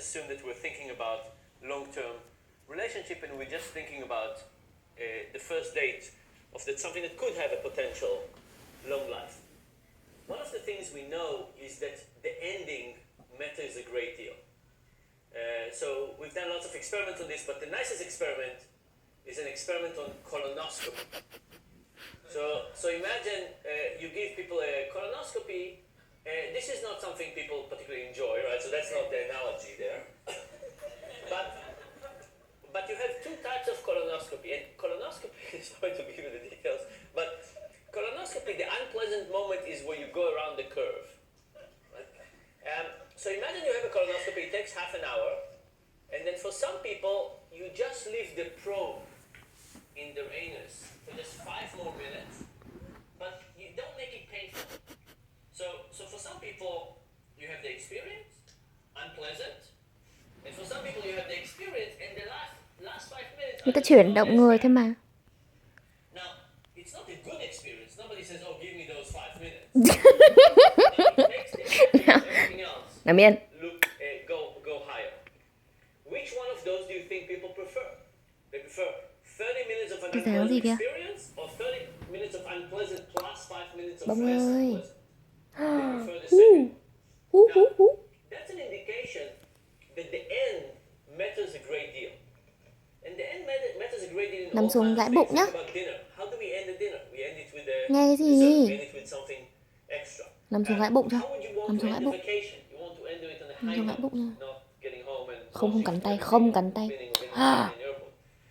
assume that we're thinking about long-term relationship and we're just thinking about the first date of that something that could have a potential long life. One of the things we know is that the ending matters a great deal. So we've done lots of experiments on this, but the nicest experiment is an experiment on colonoscopy. So imagine you give people a colonoscopy. This is not something people particularly enjoy, right? So that's not the analogy there. But you have two types of colonoscopy, and colonoscopy, sorry to give you the details, but colonoscopy, the unpleasant moment is where you go around the curve. Right? So imagine you have a colonoscopy, it takes half an hour, and then for some people, you just leave the probe in their anus for just 5 more minutes, but you don't make it painful. So for some people, you have the experience, unpleasant, and for some people you have the experience, and the last 5 minutes... Người ta chuyển động người thôi mà. Now, it's not a good experience. Nobody says, oh, give me those 5 minutes. Everything else. Nằm yên. Go higher. Which one of those do you think people prefer? They prefer 30 minutes of an unpleasant experience or 30 minutes of unpleasant plus 5 minutes of less unpleasant? They prefer the second. Now, that's an indication that the end matters a great deal. And the end matters a great deal in Nằm xuống gãi bụng nhá. How do we end the dinner? We end it with a Nghe cái gì? we end it with something extra. Nằm xuống gãi bụng cho. How would you want Nằm to xuống gãi end bụng. the vacation? You want to end it on a Nằm high xuống gãi note, bụng nha. not getting home and Không cắn tay, không cắn tay.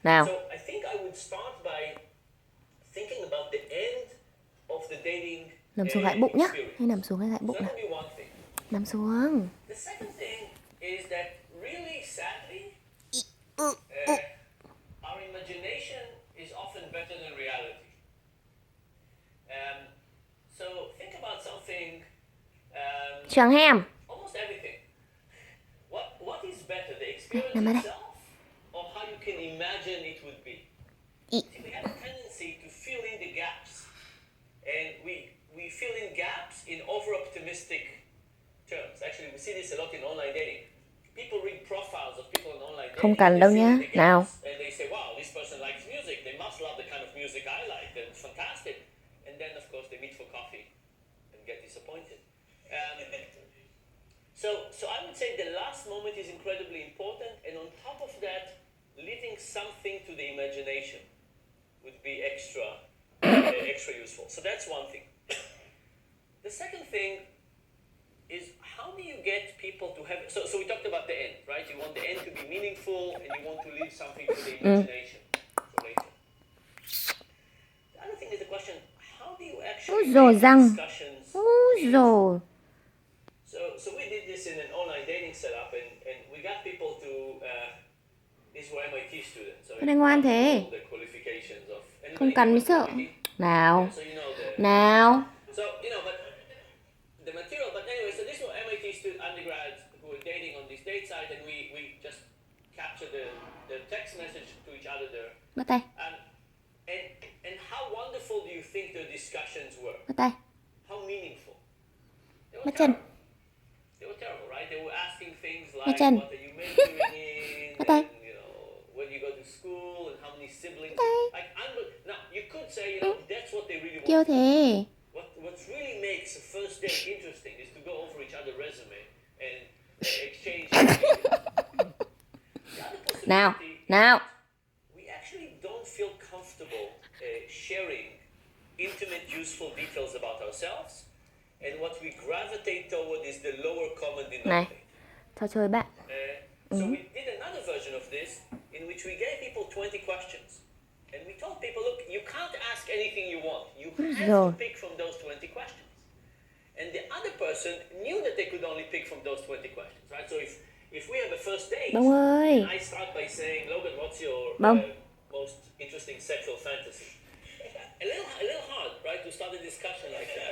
Nào. So I think I would start by thinking about the end of the dating. Nằm xuống gãi bụng nhá. Hay nằm xuống hay gãi bụng nào. Nằm xuống. The second thing is that really sadly, our imagination is often better than reality. So think about something. Tràng hem. Almost everything. What is better, the experience itself, or how you can imagine it would be? See, we have a tendency to fill in the gaps, and we fill in gaps in over-optimistic terms. Actually, we see this a lot in online dating. People read profiles of people on online dating. Không cần đâu nhá. Nào. And they say, wow, this person likes music. They must love the kind of music I like. It's fantastic. And then, of course, they meet for coffee and get disappointed. So I would say the last moment is incredibly important. And on top of that, leaving something to the imagination would be extra useful. So that's one thing. The second thing is how do you get people to have... So we talked about the end, right? You want the end to be meaningful and you want to leave something to the imagination for later. The other thing is the question, how do you actually make discussions... So we did this in an online dating setup and we got people to... these were MIT students. So Cái này ngoan thế. The qualifications of... Không cần mới sợ. Nào. Nào. So, you know, but the material, but anyway, so these were MIT undergrads who were dating on this date site, and we just captured the text message to each other there. Bắt tay. And how wonderful do you think their discussions were? Bắt tay. How meaningful? Bắt chân. They were terrible, right? They were asking things like, Bắt chân. what are you majoring in? Bắt tay. And, you know, where do you go to school and how many siblings? Bắt tay. Like, now, you could say, you know, that's what they really want. Kêu thế. What really makes a first date interesting is to go over each other's resume and exchange. Nào, nào. We actually don't feel comfortable sharing intimate, useful details about ourselves, and what we gravitate toward is the lower common denominator. Này, trò chơi bạn. So we did another version of this in which we gave people 20 questions. And we told people, look, you can't ask anything you want. You have to pick from those 20 questions. And the other person knew that they could only pick from those 20 questions, right? So if we have a first date, Bông ơi. I start by saying, Logan, what's your most interesting sexual fantasy? A little hard, right, to start a discussion like that.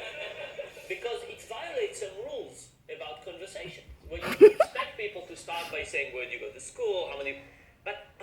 Because it violates some rules about conversation. Where you expect people to start by saying, where do you go to school, how many... But